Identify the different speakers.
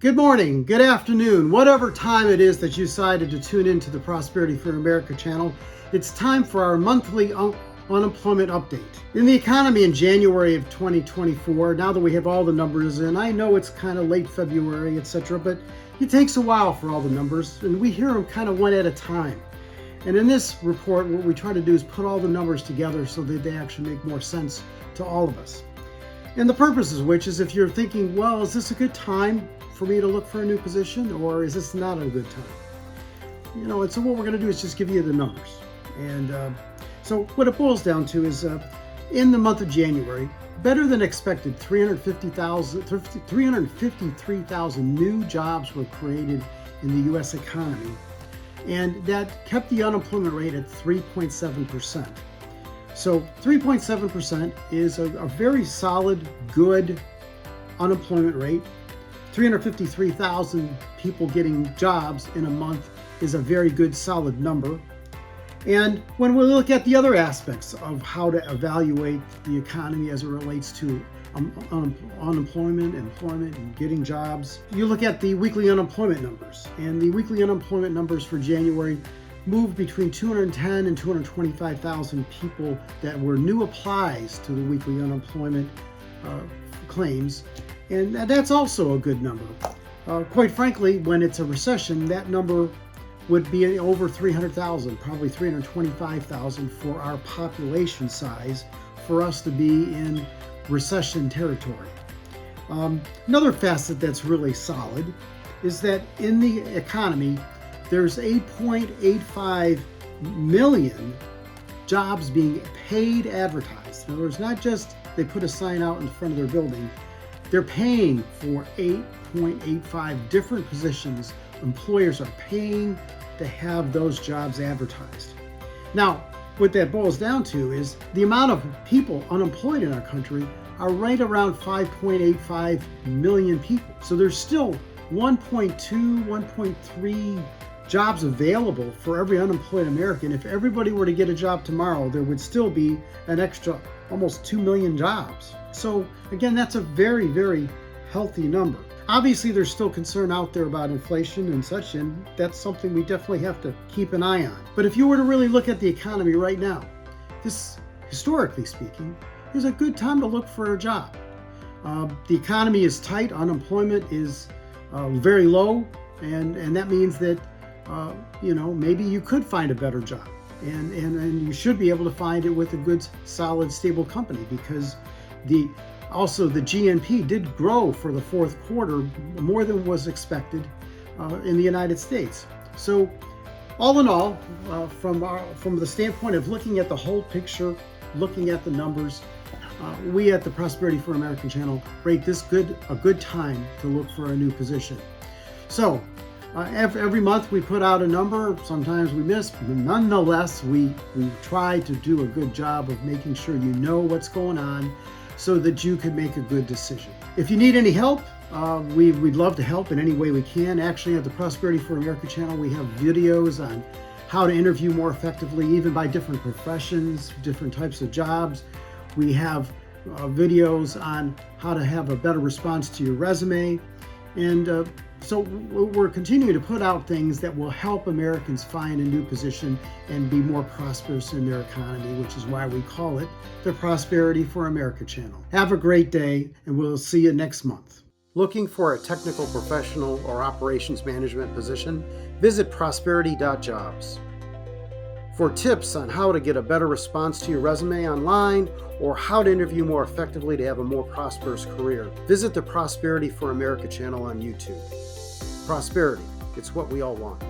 Speaker 1: Good morning, good afternoon, whatever time it is that you decided to tune into the Prosperity for America channel, it's time for our monthly unemployment update. In the economy in January of 2024, now that we have all the numbers in, I know it's kind of late February, etc., but it takes a while for all the numbers, and we hear them kind of one at a time. And in this report, what we try to do is put all the numbers together so that they actually make more sense to all of us. And the purpose of which is if you're thinking, well, is this a good time for me to look for a new position, or is this not a good time? And so what we're going to do is just give you the numbers. And so what it boils down to is in the month of January, better than expected, 353,000 new jobs were created in the U.S. economy. And that kept the unemployment rate at 3.7%. So 3.7% is a very solid, good unemployment rate. 353,000 people getting jobs in a month is a very good, solid number. And when we look at the other aspects of how to evaluate the economy as it relates to unemployment, employment, and getting jobs, you look at the weekly unemployment numbers. And the weekly unemployment numbers for January moved between 210 and 225,000 people that were new applies to the weekly unemployment claims. And that's also a good number. Quite frankly, when it's a recession, that number would be over 300,000, probably 325,000 for our population size for us to be in recession territory. Another facet that's really solid is that in the economy, there's 8.85 million jobs being paid advertised. In other words, not just they put a sign out in front of their building, they're paying for 8.85 different positions. Employers are paying to have those jobs advertised. Now, what that boils down to is the amount of people unemployed in our country are right around 5.85 million people. So there's still 1.2, 1.3 jobs available for every unemployed American. If everybody were to get a job tomorrow, there would still be an extra almost 2 million jobs. So again, that's a very, very healthy number. Obviously, there's still concern out there about inflation and such, and that's something we definitely have to keep an eye on. But if you were to really look at the economy right now, this, historically speaking, is a good time to look for a job. The economy is tight, unemployment is very low, and that means that maybe you could find a better job. And you should be able to find it with a good, solid, stable company, because the GNP did grow for the fourth quarter more than was expected in the United States. So all in all, from the standpoint of looking at the whole picture, looking at the numbers, we at the Prosperity for America channel rate this a good time to look for a new position. So every month we put out a number. Sometimes we miss, but nonetheless, we try to do a good job of making sure you know what's going on so that you can make a good decision. If you need any help, we'd love to help in any way we can. Actually, at the Prosperity for America channel, we have videos on how to interview more effectively, even by different professions, different types of jobs. We have videos on how to have a better response to your resume. And so we're continuing to put out things that will help Americans find a new position and be more prosperous in their economy, which is why we call it the Prosperity for America channel. Have a great day, and we'll see you next month. Looking for a technical professional or operations management position? Visit prosperity.jobs. For tips on how to get a better response to your resume online or how to interview more effectively to have a more prosperous career, visit the Prosperity for America channel on YouTube. Prosperity, it's what we all want.